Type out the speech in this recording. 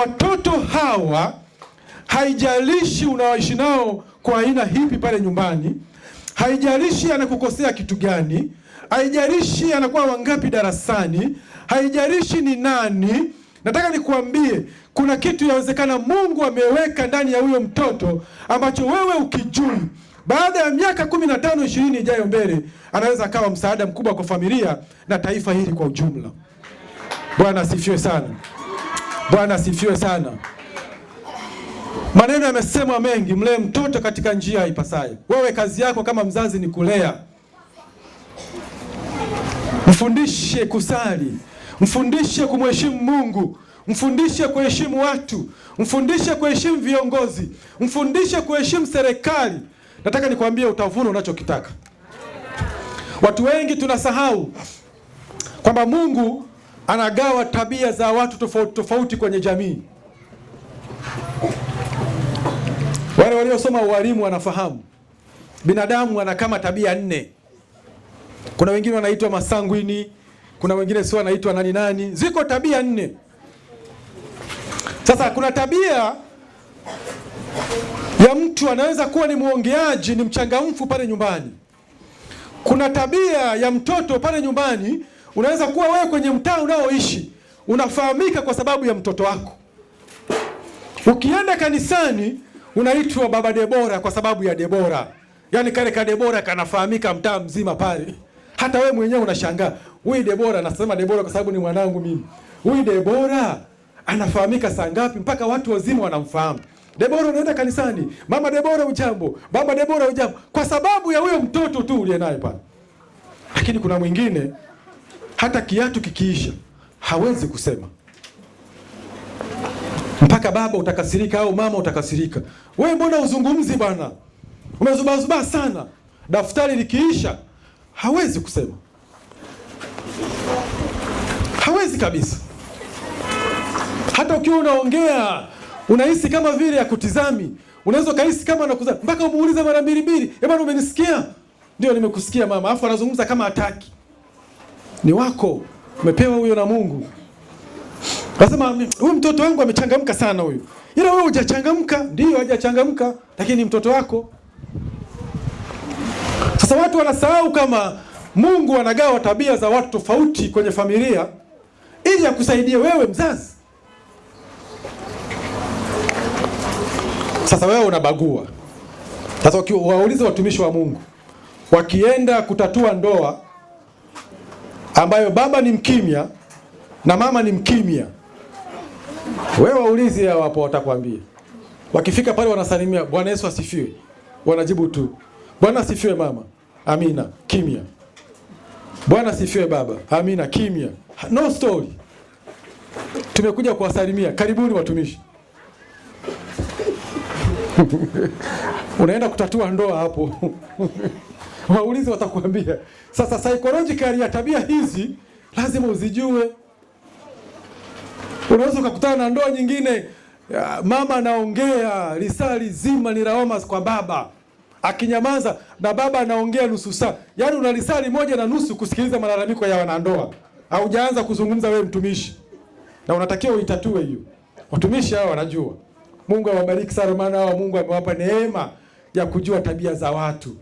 watoto hawa, haijalishi unawaishi nao kwa aina hipi pale nyumbani, haijalishi anakukosea kitu gani, haijalishi anakuwa wangapi darasani, haijalishi ni nani, nataka nikuambie kuna kitu yawezekana Mungu ameweka ndani ya huyo mtoto ambacho wewe ukijui, baada ya miaka 15 20 ijayo mbele, anaweza akawa msaada mkubwa kwa familia na taifa hili kwa ujumla. Bwana asifiwe sana. Bwana asifiwe sana. Maneno yamesemwa mengi, mlee mtoto katika njia ipasayo. Wewe kazi yako kama mzazi ni kulea. Mfundishe kusali, mfundishe kumheshimu Mungu, mfundishe kuheshimu watu, mfundishe kuheshimu viongozi, mfundishe kuheshimu serikali. Nataka nikwambie utavuna unachokitaka. Watu wengi tunasahau kwamba Mungu anagawa tabia za watu tofauti tofauti kwenye jamii. Wale waliosoma ualimu wanafahamu binadamu ana kama tabia 4. Kuna wengine wanaitwa masangwini, kuna wengine sio wanaitwa nani. Ziko tabia 4. Sasa kuna tabia ya mtu anaweza kuwa ni muongeaji, ni mchangamfu pale nyumbani. Kuna tabia ya mtoto pale nyumbani, unaweza kuwa wewe kwenye mtaa unaoishi unafahamika kwa sababu ya mtoto wako. Ukienda kanisani unaitwa Baba Debora kwa sababu ya Debora. Yaani kale ka Debora kanafahamika mtaa mzima pale. Hata wewe mwenyewe unashangaa, huyu Debora, nasema Debora kwa sababu ni mwanangu mimi. Huyu Debora anafahamika saa ngapi mpaka watu wazima wanamfahamu. Debora unaenda kanisani, Mama Debora ujambo, Baba Debora ujambo, kwa sababu ya huyo mtoto tu uliye naye pale. Lakini kuna mwingine hata kiatu kikiisha hawezi kusema, mpaka baba utakasirika au mama utakasirika. Wewe mbona uzungumzi bwana? Umezubazuba sana. Daftari likiisha hawezi kusema. Hawezi kabisa. Hata ukiwa unaongea unahisi kama vile ya kutizami. Unaweza kahisi kama anakuzama mpaka umuulize mara 2. Bwana umenisikia? Ndio nimekusikia mama. Alafu anazungumza kama hataki. Ni wako. Umepewa huyo na Mungu. Nasema huyu mtoto wangu amechangamka sana huyu. Ila wewe hujachangamka. Ndio hajachangamka, lakini ni mtoto wako. Sasa watu wanasahau kama Mungu anagawa tabia za watu tofauti kwenye familia ili akusaidie wewe mzazi. Sasa wewe unabagua. Sasa waulize watumishi wa Mungu, wakienda kutatua ndoa ambayo baba ni mkimya na mama ni mkimya, wewe waulize hao hapo, watakwambia. Wakifika pale wanasalimia, Bwana Yesu asifiwe, wanajibu tu Bwana asifiwe mama, amina, kimya. Bwana asifiwe baba, amina, kimya. No story. Tumekuja kuwasalimia, karibuni watumishi. Unaenda kutatua ndoa hapo. Waulize watakwambia. Sasa psychological ya tabia hizi lazima uzijue. Unaweza kukutana na ndoa nyingine, mama anaongea risali zima ni lawama kwa baba. Akinyamaza na baba anaongea nusu saa. Yaani una risali 1.5 kusikiliza malalamiko ya wanandoa. Haujaanza kuzungumza wewe mtumishi. Na unatakiwa uitatue hiyo. Watumishi hao wanajua. Mungu awabariki sana, maana hao Mungu amewapa neema ya kujua tabia za watu.